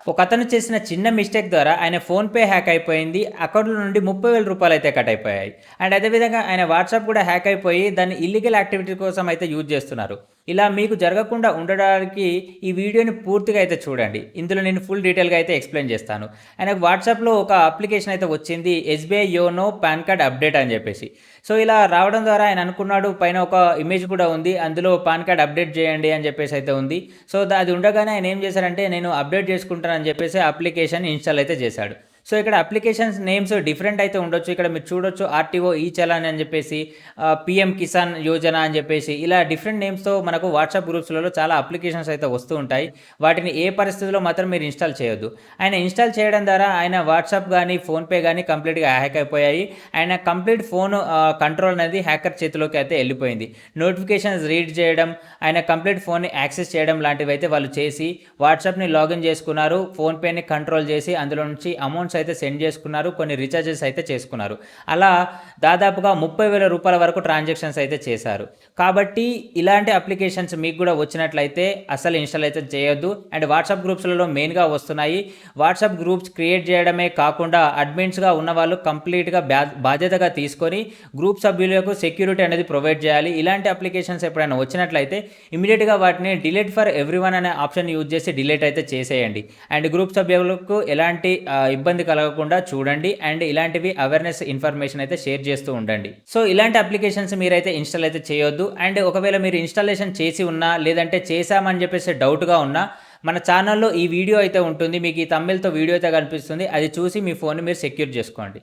ఒకతను చేసిన చిన్న మిస్టేక్ ద్వారా ఆయన ఫోన్‌పే హ్యాక్ అయిపోయింది. అకౌంట్‌లో నుండి రూ. 30,000 అయితే కట్ అయిపోయాయి. అండ్ అదే విధంగా ఆయన వాట్సాప్ కూడా హ్యాక్ అయిపోయి దాన్ని ఇల్లీగల్ యాక్టివిటీ కోసం అయితే యూజ్ చేస్తున్నారు. ఇలా మీకు జరగకుండా ఉండడానికి ఈ వీడియోని పూర్తిగా అయితే చూడండి. ఇందులో నేను ఫుల్ డీటెయిల్‌గా అయితే ఎక్స్‌ప్లెయిన్ చేస్తాను. ఆయనకు వాట్సాప్‌లో ఒక అప్లికేషన్ అయితే వచ్చింది. SBI YONO pan card update అని చెప్పేసి. సో, ఇలా రావడం ద్వారా ఆయన అనుకున్నాడు, పైన ఒక ఇమేజ్ కూడా ఉంది. అందులో పాన్ కార్డ్ అప్డేట్ చేయండి అని చెప్పేసి అయితే ఉంది. సో, అది ఉండగానే ఆయన ఏం చేశారంటే నేను అప్డేట్ చేసుకుంటానని చెప్పేసి అప్లికేషన్ ఇన్‌స్టాల్ అయితే చేశాడు. సో, ఇక్కడ అప్లికేషన్స్ నేమ్స్ డిఫరెంట్ అయితే ఉండొచ్చు. ఇక్కడ మీరు చూడొచ్చు ఆర్‌టీఓ ఈ చలాన్ అని చెప్పేసి, పీఎం కిసాన్ యోజన అని చెప్పేసి ఇలా డిఫరెంట్ నేమ్స్‌తో మనకు వాట్సాప్ గ్రూప్స్‌లలో చాలా అప్లికేషన్స్ అయితే వస్తూ ఉంటాయి. వాటిని ఏ పరిస్థితిలో మాత్రం మీరు ఇన్‌స్టాల్ చేయొద్దు. ఆయన ఇన్‌స్టాల్ చేయడం ద్వారా ఆయన వాట్సాప్ గానీ, ఫోన్‌పే గానీ కంప్లీట్‌గా హ్యాక్ అయిపోయాయి. ఆయన కంప్లీట్ ఫోను కంట్రోల్ అనేది హ్యాకర్ చేతిలోకి అయితే ఎళ్ళిపోయింది. నోటిఫికేషన్స్ రీడ్ చేయడం, ఆయన కంప్లీట్ ఫోన్‌ని యాక్సెస్ చేయడం లాంటివైతే వాళ్ళు చేసి వాట్సాప్‌ని లాగిన్ చేసుకున్నారు. ఫోన్‌పేని కంట్రోల్ చేసి అందులో నుంచి అమౌంట్స్ అయితే సెండ్ చేసుకున్నారు. కొన్ని రీచార్జెస్ అయితే చేసుకున్నారు. అలా దాదాపుగా రూ. 30,000 వరకు ట్రాన్సాక్షన్స్ అయితే చేశారు. కాబట్టి ఇలాంటి అప్లికేషన్స్ మీకు కూడా వచ్చినట్లయితే అస్సలు ఇన్‌స్టాల్ అయితే చేయొద్దు. అండ్ వాట్సాప్ గ్రూప్స్‌లలో మెయిన్‌గా వస్తున్నాయి. వాట్సాప్ గ్రూప్స్ క్రియేట్ చేయడమే కాకుండా అడ్మిన్స్‌గా ఉన్నవాళ్ళు కంప్లీట్‌గా బాధ్యతగా తీసుకొని గ్రూప్ సభ్యులకు సెక్యూరిటీ అనేది ప్రొవైడ్ చేయాలి. ఇలాంటి అప్లికేషన్స్ ఎప్పుడైనా వచ్చినట్లయితే ఇమ్మీడియేట్‌గా వాటిని డిలీట్ ఫర్ ఎవ్రీవన్ అనే ఆప్షన్ యూజ్ చేసి డిలీట్ అయితే చేసేయండి. అండ్ గ్రూప్ సభ్యులకు ఎలాంటి ఇబ్బంది కలగకుండా చూడండి. అండ్ ఇలాంటివి అవేర్‌నెస్ ఇన్ఫర్మేషన్ అయితే షేర్ చేస్తూ ఉండండి. సో, ఇలాంటి అప్లికేషన్స్ మీరైతే ఇన్‌స్టాల్ అయితే చేయొద్దు. అండ్ ఒకవేళ మీరు ఇన్‌స్టాలేషన్ చేసి ఉన్నా, లేదంటే చేశామని చెప్పేసి డౌట్‌గా ఉన్నా మన ఛానల్‌లో ఈ వీడియో అయితే ఉంటుంది. మీకు ఈ థంబ్‌నెయిల్‌తో వీడియో అయితే కనిపిస్తుంది. అది చూసి మీ ఫోన్‌ని మీరు సెక్యూర్ చేసుకోండి.